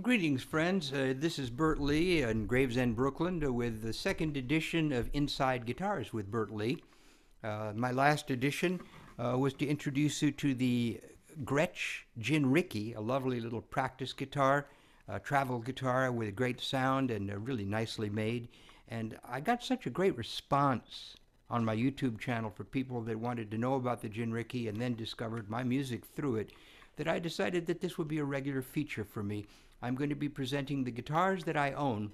Greetings, friends. This is Bert Lee in Gravesend, Brooklyn, with the second edition of Inside Guitars with Bert Lee. My last edition was to introduce you to the Gretsch Jinrikki, a lovely little practice guitar, a travel guitar with a great sound and really nicely made. And I got such a great response on my YouTube channel for people that wanted to know about the Jinrikki and then discovered my music through it, that I decided that this would be a regular feature for me. I'm going to be presenting the guitars that I own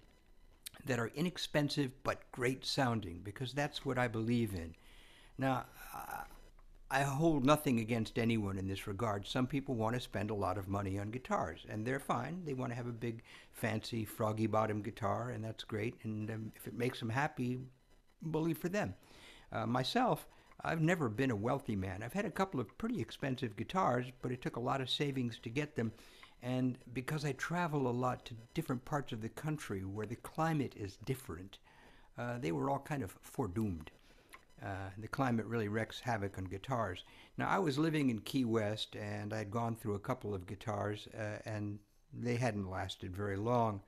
that are inexpensive but great sounding, because that's what I believe in. Now, I hold nothing against anyone in this regard. Some people want to spend a lot of money on guitars, and they're fine. They want to have a big, fancy, froggy bottom guitar, and that's great. And if it makes them happy, bully for them. Myself, I've never been a wealthy man. I've had a couple of pretty expensive guitars, but it took a lot of savings to get them. And because I travel a lot to different parts of the country where the climate is different, they were all kind of foredoomed. The climate really wreaks havoc on guitars. Now, I was living in Key West, and I'd gone through a couple of guitars, and they hadn't lasted very long.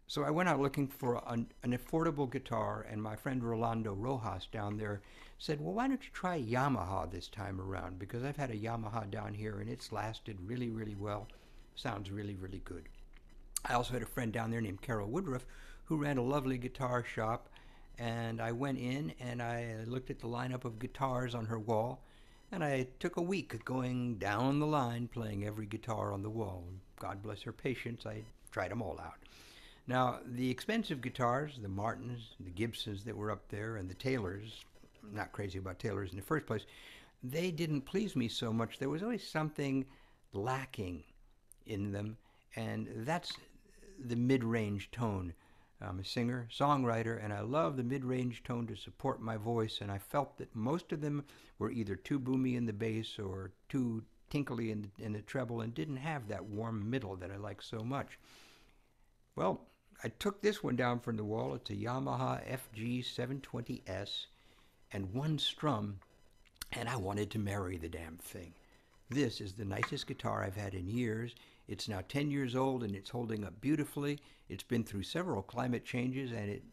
So I went out looking for an affordable guitar, and my friend Rolando Rojas down there said, well, why don't you try Yamaha this time around? Because I've had a Yamaha down here, and it's lasted really, really well. Sounds really, really good. I also had a friend down there named Carol Woodruff who ran a lovely guitar shop, and I went in and I looked at the lineup of guitars on her wall, and I took a week going down the line playing every guitar on the wall. God bless her patience, I tried them all out. Now, the expensive guitars, the Martins, the Gibsons that were up there, and the Taylors, I'm not crazy about Taylors in the first place, they didn't please me so much. There was always something lacking in them, and that's the mid-range tone. I'm a singer, songwriter, and I love the mid-range tone to support my voice, and I felt that most of them were either too boomy in the bass or too tinkly in the treble and didn't have that warm middle that I like so much. Well, I took this one down from the wall. It's a Yamaha FG 720S and one strum, and I wanted to marry the damn thing. This is the nicest guitar I've had in years. It's now 10 years old, and it's holding up beautifully. It's been through several climate changes, and it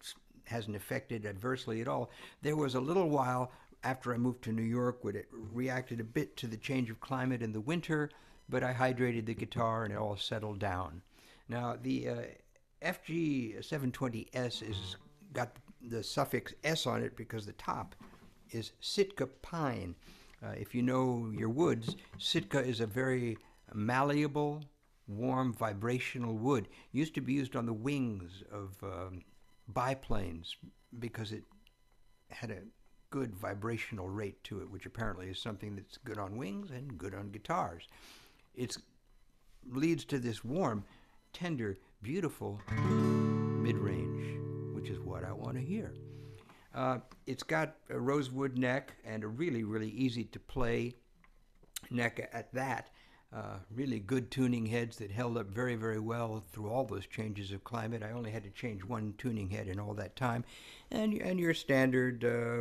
hasn't affected adversely at all. There was a little while after I moved to New York when it reacted a bit to the change of climate in the winter, but I hydrated the guitar, and it all settled down. Now, the FG 720S is got the suffix S on it because the top is Sitka pine. If you know your woods, Sitka is a very malleable, warm, vibrational wood. Used to be used on the wings of biplanes because it had a good vibrational rate to it, which apparently is something that's good on wings and good on guitars. It leads to this warm, tender, beautiful mid-range, which is what I want to hear. It's got a rosewood neck and a really, really easy to play neck at that. Really good tuning heads that held up very, very well through all those changes of climate. I only had to change one tuning head in all that time. And your standard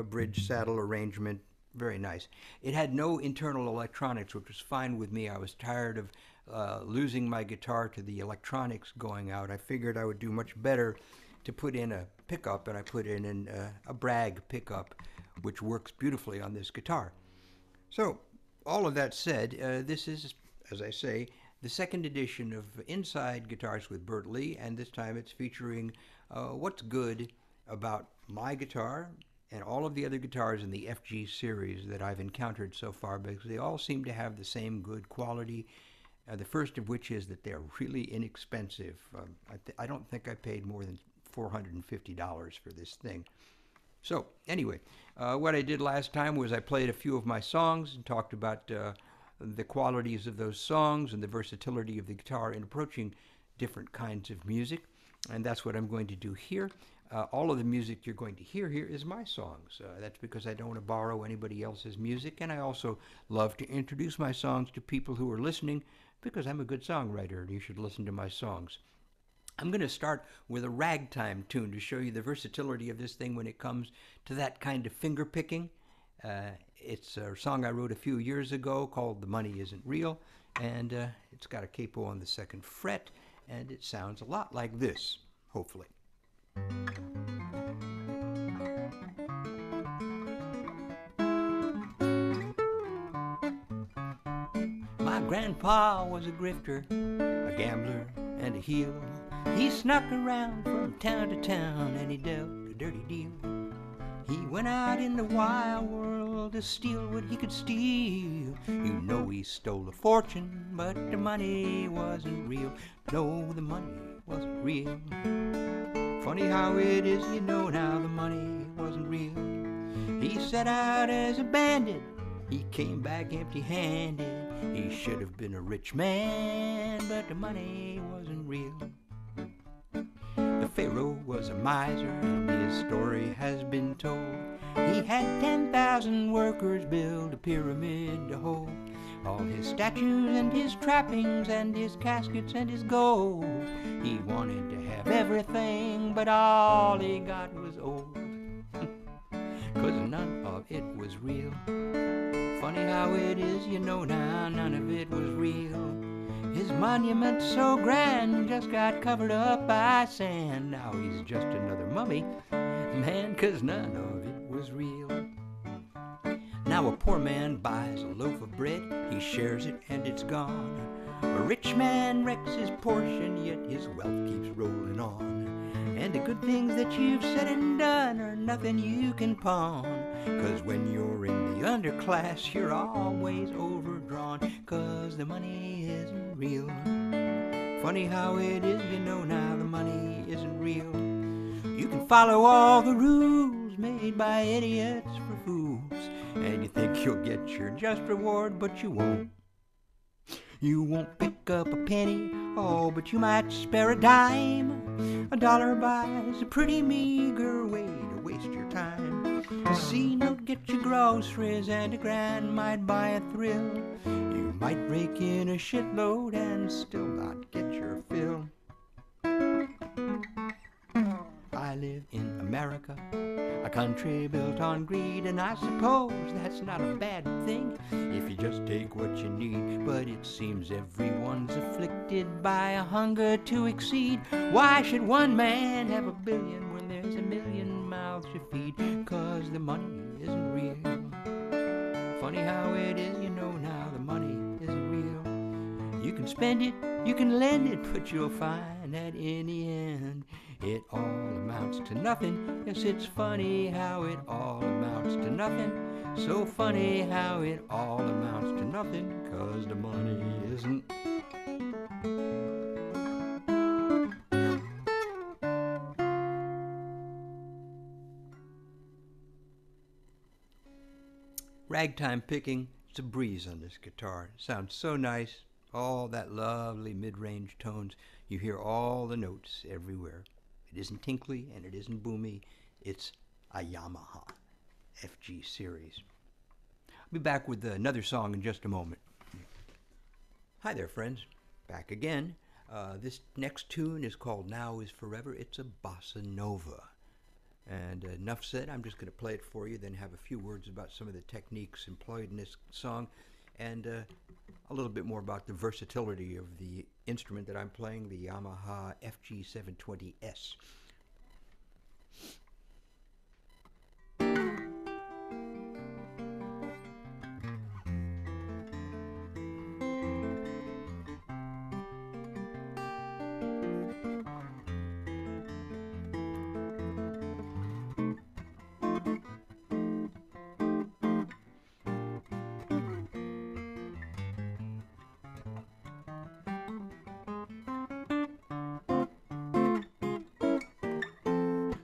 bridge saddle arrangement, very nice. It had no internal electronics, which was fine with me. I was tired of losing my guitar to the electronics going out. I figured I would do much better to put in a pickup, and I put in a Bragg pickup, which works beautifully on this guitar. So, all of that said, this is, as I say, the second edition of Inside Guitars with Bert Lee, and this time it's featuring what's good about my guitar and all of the other guitars in the FG series that I've encountered so far, because they all seem to have the same good quality. The first of which is that they're really inexpensive. I don't think I paid more than $450 for this thing. So anyway, what I did last time was I played a few of my songs and talked about the qualities of those songs and the versatility of the guitar in approaching different kinds of music, and that's what I'm going to do here. All of the music you're going to hear here is my songs. That's because I don't want to borrow anybody else's music, and I also love to introduce my songs to people who are listening, because I'm a good songwriter and you should listen to my songs. I'm going to start with a ragtime tune to show you the versatility of this thing when it comes to that kind of finger picking. It's a song I wrote a few years ago called The Money Isn't Real, and it's got a capo on the second fret, and it sounds a lot like this, hopefully. My grandpa was a grifter, a gambler, and a heel. He snuck around from town to town, and he dealt a dirty deal. He went out in the wild world to steal what he could steal. You know he stole a fortune, but the money wasn't real. No, the money wasn't real. Funny how it is, you know now, the money wasn't real. He set out as a bandit, he came back empty-handed. He should have been a rich man, but the money wasn't real. The Pharaoh was a miser, and his story has been told. He had 10,000 workers build a pyramid to hold all his statues and his trappings and his caskets and his gold. He wanted to have everything, but all he got was old. 'Cause none of it was real. Funny how it is, you know now, none of it was real. His monument so grand just got covered up by sand. Now he's just another mummy, man, 'cause none of it was real. Now a poor man buys a loaf of bread, he shares it and it's gone. A rich man wrecks his portion, yet his wealth keeps rolling on. And the good things that you've said and done are nothing you can pawn. 'Cause when you're in the underclass, you're always overdrawn. 'Cause the money isn't real. Funny how it is, you know now, the money isn't real. You can follow all the rules made by idiots for fools, and you think you'll get your just reward, but you won't. You won't pick up a penny, oh, but you might spare a dime. A dollar buys a pretty meager way to waste your time. A C note get you groceries, and a grand might buy a thrill. You might rake in a shitload and still not get your fill. I live in America, a country built on greed, and I suppose that's not a bad thing if you just take what you need. But it seems everyone's afflicted by a hunger to exceed. Why should one man have a billion when there's a million mouths to feed? 'Cause the money isn't real. Funny how it is, you know now, the money isn't real. You can spend it, you can lend it, but you'll find that in the end it all amounts to nothing. Yes, it's funny how it all amounts to nothing. So funny how it all amounts to nothing, 'cause the money isn't. Ragtime picking, it's a breeze on this guitar. It sounds so nice. All that lovely mid-range tones. You hear all the notes everywhere. It isn't tinkly and it isn't boomy. It's a Yamaha FG series. I'll be back with another song in just a moment. Hi there, friends. Back again. This next tune is called Now Is Forever. It's a bossa nova. And enough said, I'm just going to play it for you, then have a few words about some of the techniques employed in this song, and a little bit more about the versatility of the instrument that I'm playing, the Yamaha FG 720S.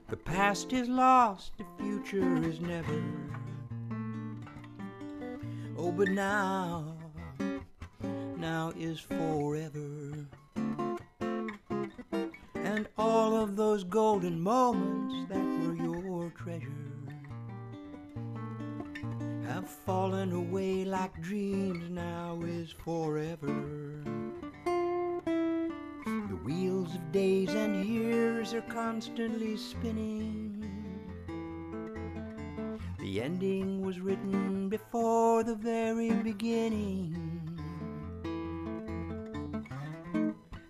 The past is lost, the future is never. Oh, but now is forever. And all of those golden moments that were your treasure have fallen away like dreams. Now is forever. The wheels of days and years are constantly spinning. The ending was written before the very beginning.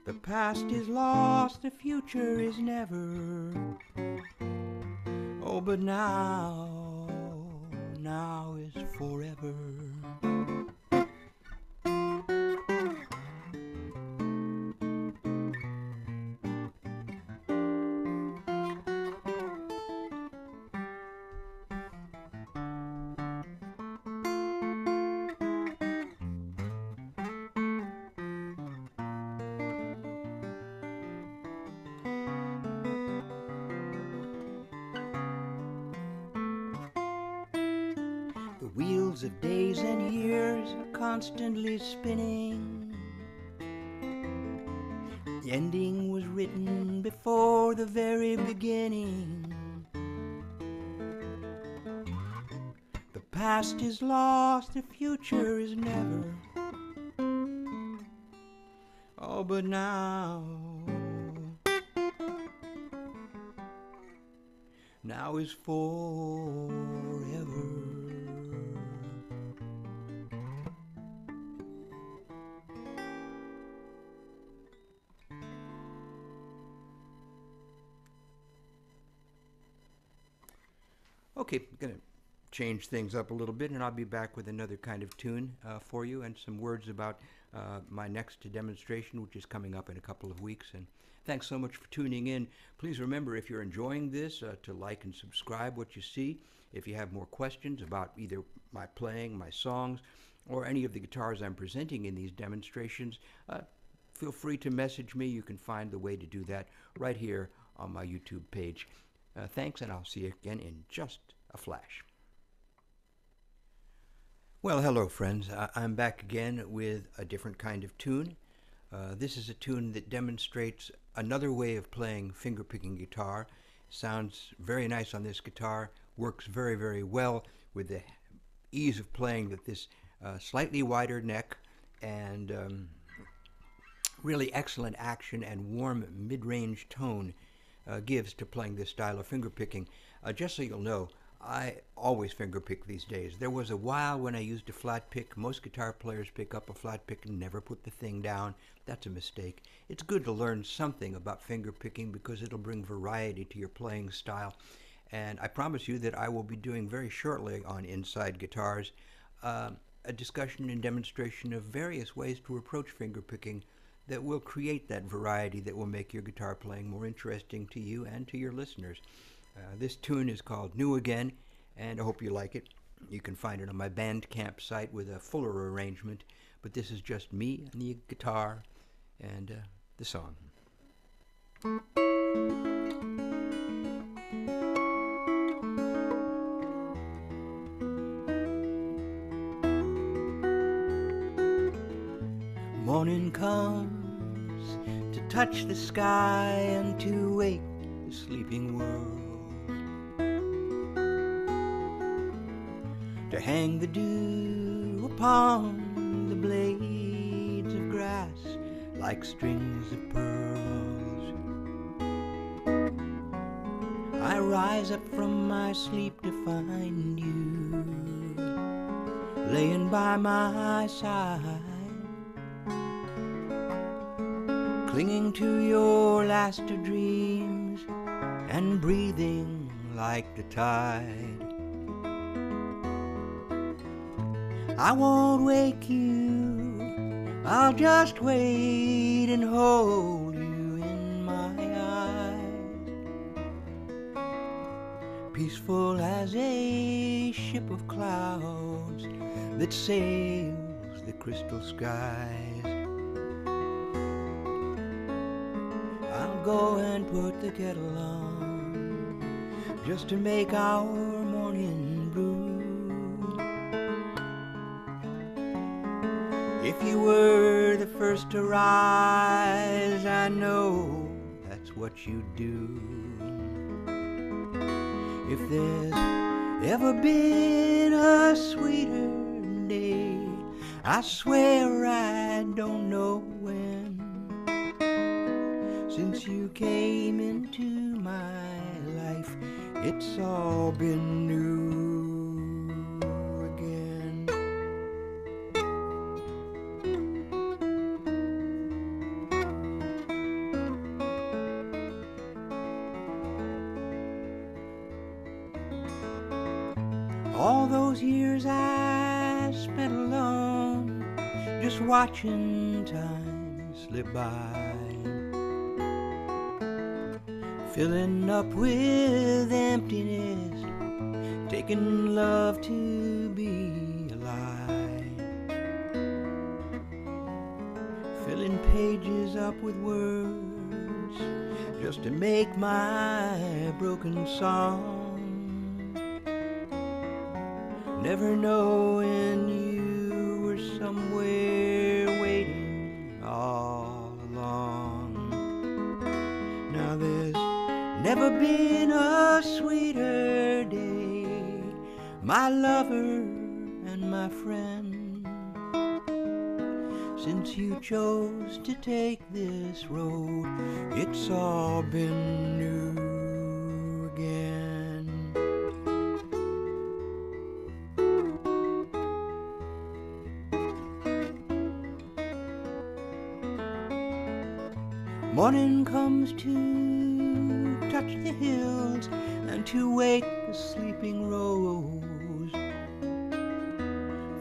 The past is lost, the future is never. Oh, but now is forever. The wheels of days and years are constantly spinning. The ending was written before the very beginning. The past is lost, the future is never. Oh, but now is forever. Okay, I'm going to change things up a little bit, and I'll be back with another kind of tune for you and some words about my next demonstration, which is coming up in a couple of weeks. And thanks so much for tuning in. Please remember, if you're enjoying this, to like and subscribe what you see. If you have more questions about either my playing, my songs, or any of the guitars I'm presenting in these demonstrations, feel free to message me. You can find the way to do that right here on my YouTube page. Thanks, and I'll see you again in just a flash. Well, hello, friends. I'm back again with a different kind of tune. This is a tune that demonstrates another way of playing finger-picking guitar. Sounds very nice on this guitar, works very, very well with the ease of playing that this slightly wider neck and really excellent action and warm mid-range tone gives to playing this style of finger picking. Just so you'll know, I always finger pick these days. There was a while when I used a flat pick. Most guitar players pick up a flat pick and never put the thing down. That's a mistake. It's good to learn something about finger picking because it'll bring variety to your playing style. And I promise you that I will be doing very shortly on Inside Guitars a discussion and demonstration of various ways to approach finger picking that will create that variety that will make your guitar playing more interesting to you and to your listeners. This tune is called New Again, and I hope you like it. You can find it on my Bandcamp site with a fuller arrangement, but this is just me and the guitar and the song. Morning comes to touch the sky and to wake the sleeping world, to hang the dew upon the blades of grass like strings of pearls. I rise up from my sleep to find you laying by my side, clinging to your last of dreams and breathing like the tide. I won't wake you, I'll just wait and hold you in my eyes, peaceful as a ship of clouds that sails the crystal skies. I'll go and put the kettle on just to make our morning brew. If you were the first to rise, I know that's what you'd do. If there's ever been a sweeter day, I swear I don't know when, since you came into my life, it's all been new again. All those years I spent alone, just watching time slip by, filling up with emptiness, taking love to be alive, filling pages up with words just to make my broken song, never knowing you were somewhere waiting all along. Now there's never been a sweeter day, my lover and my friend, since you chose to take this road. It's all been new again. Morning comes to touch the hills and to wake the sleeping rose,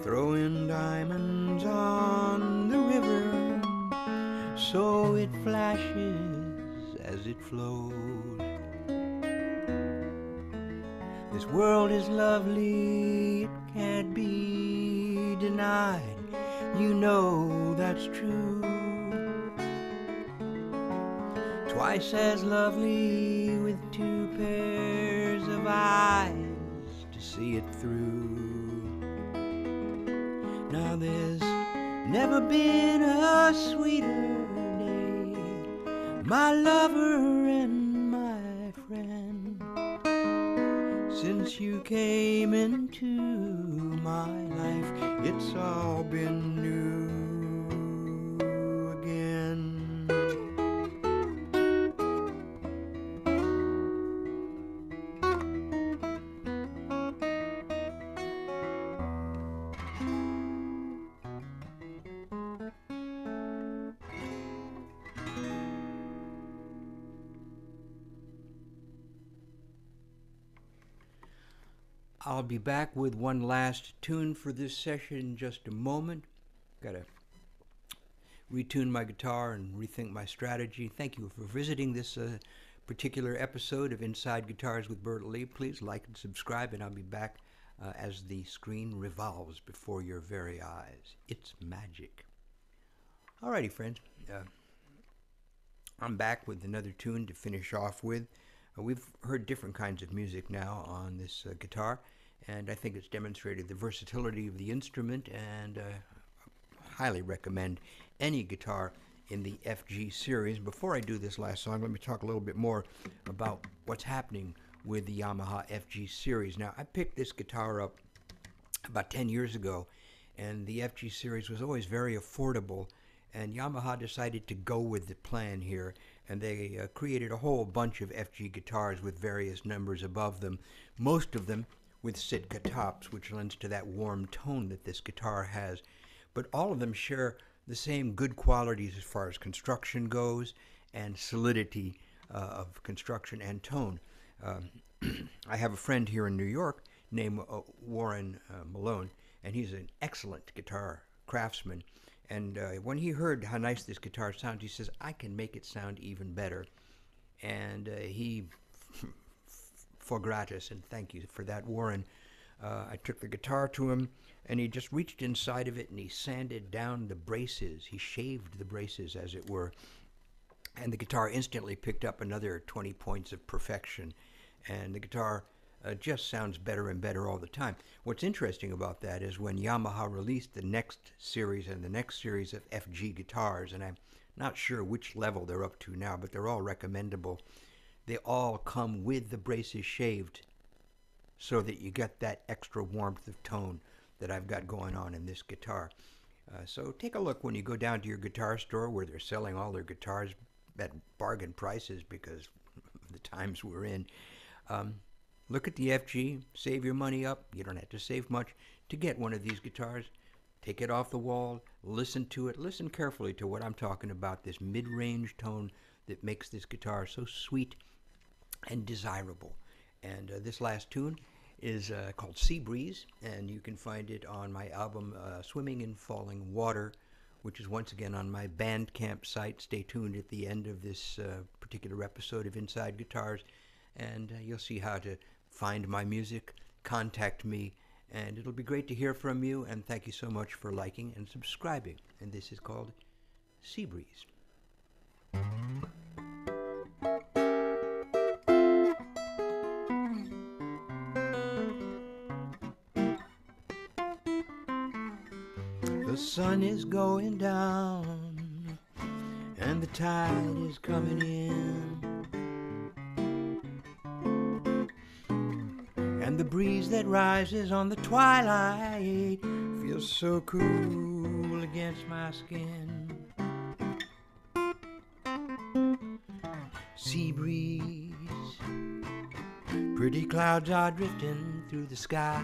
throwing diamonds on the river so it flashes as it flows. This world is lovely, it can't be denied, you know that's true. Twice as lovely with two pairs of eyes to see it through. Now there's never been a sweeter day, my lover and my friend, since you came into my life. It's all been new again. I'll be back with one last tune for this session in just a moment. Gotta retune my guitar and rethink my strategy. Thank you for visiting this particular episode of Inside Guitars with Bert Lee. Please like and subscribe, and I'll be back as the screen revolves before your very eyes. It's magic. Alrighty, friends. I'm back with another tune to finish off with. We've heard different kinds of music now on this guitar, and I think it's demonstrated the versatility of the instrument, and highly recommend any guitar in the FG series. Before I do this last song, let me talk a little bit more about what's happening with the Yamaha FG series. Now, I picked this guitar up about 10 years ago, and the FG series was always very affordable, and Yamaha decided to go with the plan here, and they created a whole bunch of FG guitars with various numbers above them, most of them with Sitka tops, which lends to that warm tone that this guitar has. But all of them share the same good qualities as far as construction goes and solidity of construction and tone. I have a friend here in New York named Warren Malone, and he's an excellent guitar craftsman. And when he heard how nice this guitar sounds, he says, I can make it sound even better. And he, for gratis, and thank you for that, Warren, I took the guitar to him, and he just reached inside of it, and he sanded down the braces. He shaved the braces, as it were. And the guitar instantly picked up another 20 points of perfection. And the guitar just sounds better and better all the time. What's interesting about that is when Yamaha released the next series and the next series of FG guitars, and I'm not sure which level they're up to now, but they're all recommendable. They all come with the braces shaved so that you get that extra warmth of tone that I've got going on in this guitar. So take a look when you go down to your guitar store where they're selling all their guitars at bargain prices because of the times we're in. Look at the FG, save your money up. You don't have to save much to get one of these guitars. Take it off the wall, listen to it, listen carefully to what I'm talking about, this mid-range tone that makes this guitar so sweet and desirable. And this last tune is called Sea Breeze, and you can find it on my album Swimming in Falling Water, which is once again on my Bandcamp site. Stay tuned at the end of this particular episode of Inside Guitars, and you'll see how to find my music, contact me, and it'll be great to hear from you, and thank you so much for liking and subscribing. And this is called Sea Breeze. The sun is going down and the tide is coming in, and the breeze that rises on the twilight feels so cool against my skin. Sea breeze, pretty clouds are drifting through the sky.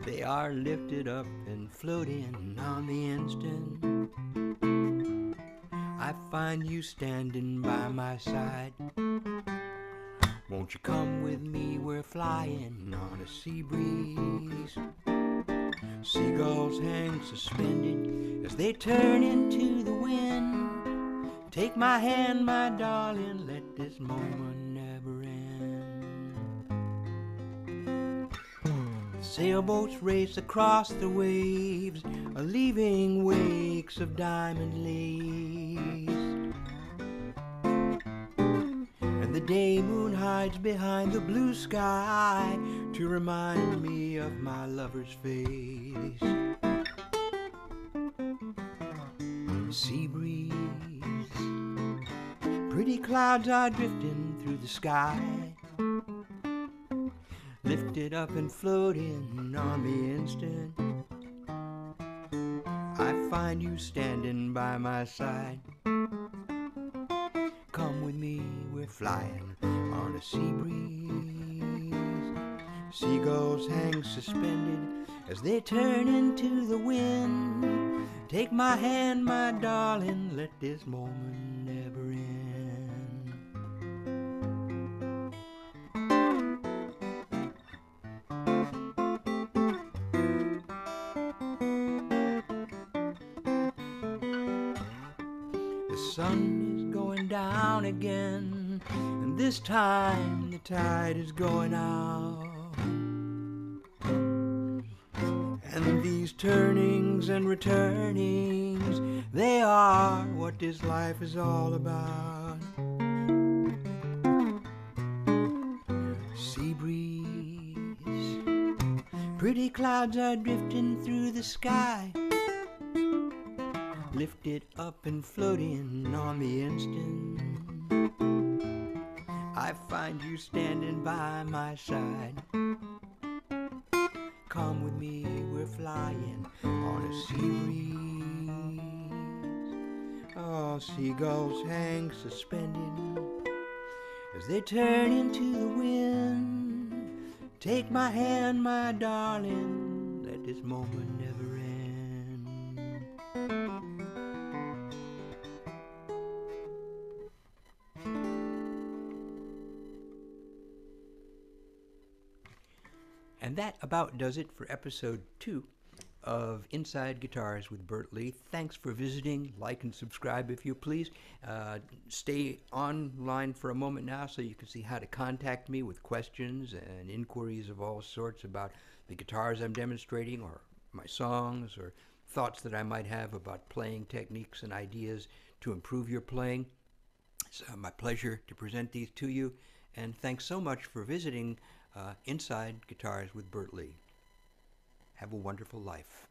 They are lifted up and floating on the instant. I find you standing by my side. Won't you come with me? We're flying on a sea breeze. Seagulls hang suspended as they turn into the wind. Take my hand, my darling, let this moment never end. Sailboats race across the waves, leaving wakes of diamond lace. And the day moon hides behind the blue sky to remind me of my lover's face. Sea breeze, pretty clouds are drifting through the sky, lifted up and floating on the instant. I find you standing by my side. Come with me, we're flying on a sea breeze. Seagulls hang suspended as they turn into the wind. Take my hand, my darling, let this moment never end. The sun is going down again, and this time the tide is going out. And these turnings and returnings, they are what this life is all about. Sea breeze, pretty clouds are drifting through the sky, lifted up and floating on the instant. I find you standing by my side. Come with me, we're flying on a sea breeze. Oh, seagulls hang suspended as they turn into the wind. Take my hand, my darling, let this moment never end. And that about does it for episode 2 of Inside Guitars with Bert Lee. Thanks for visiting. Like and subscribe if you please. Stay online for a moment now so you can see how to contact me with questions and inquiries of all sorts about the guitars I'm demonstrating, or my songs, or thoughts that I might have about playing techniques and ideas to improve your playing. It's my pleasure to present these to you, and thanks so much for visiting Inside Guitars with Bert Lee. Have a wonderful life.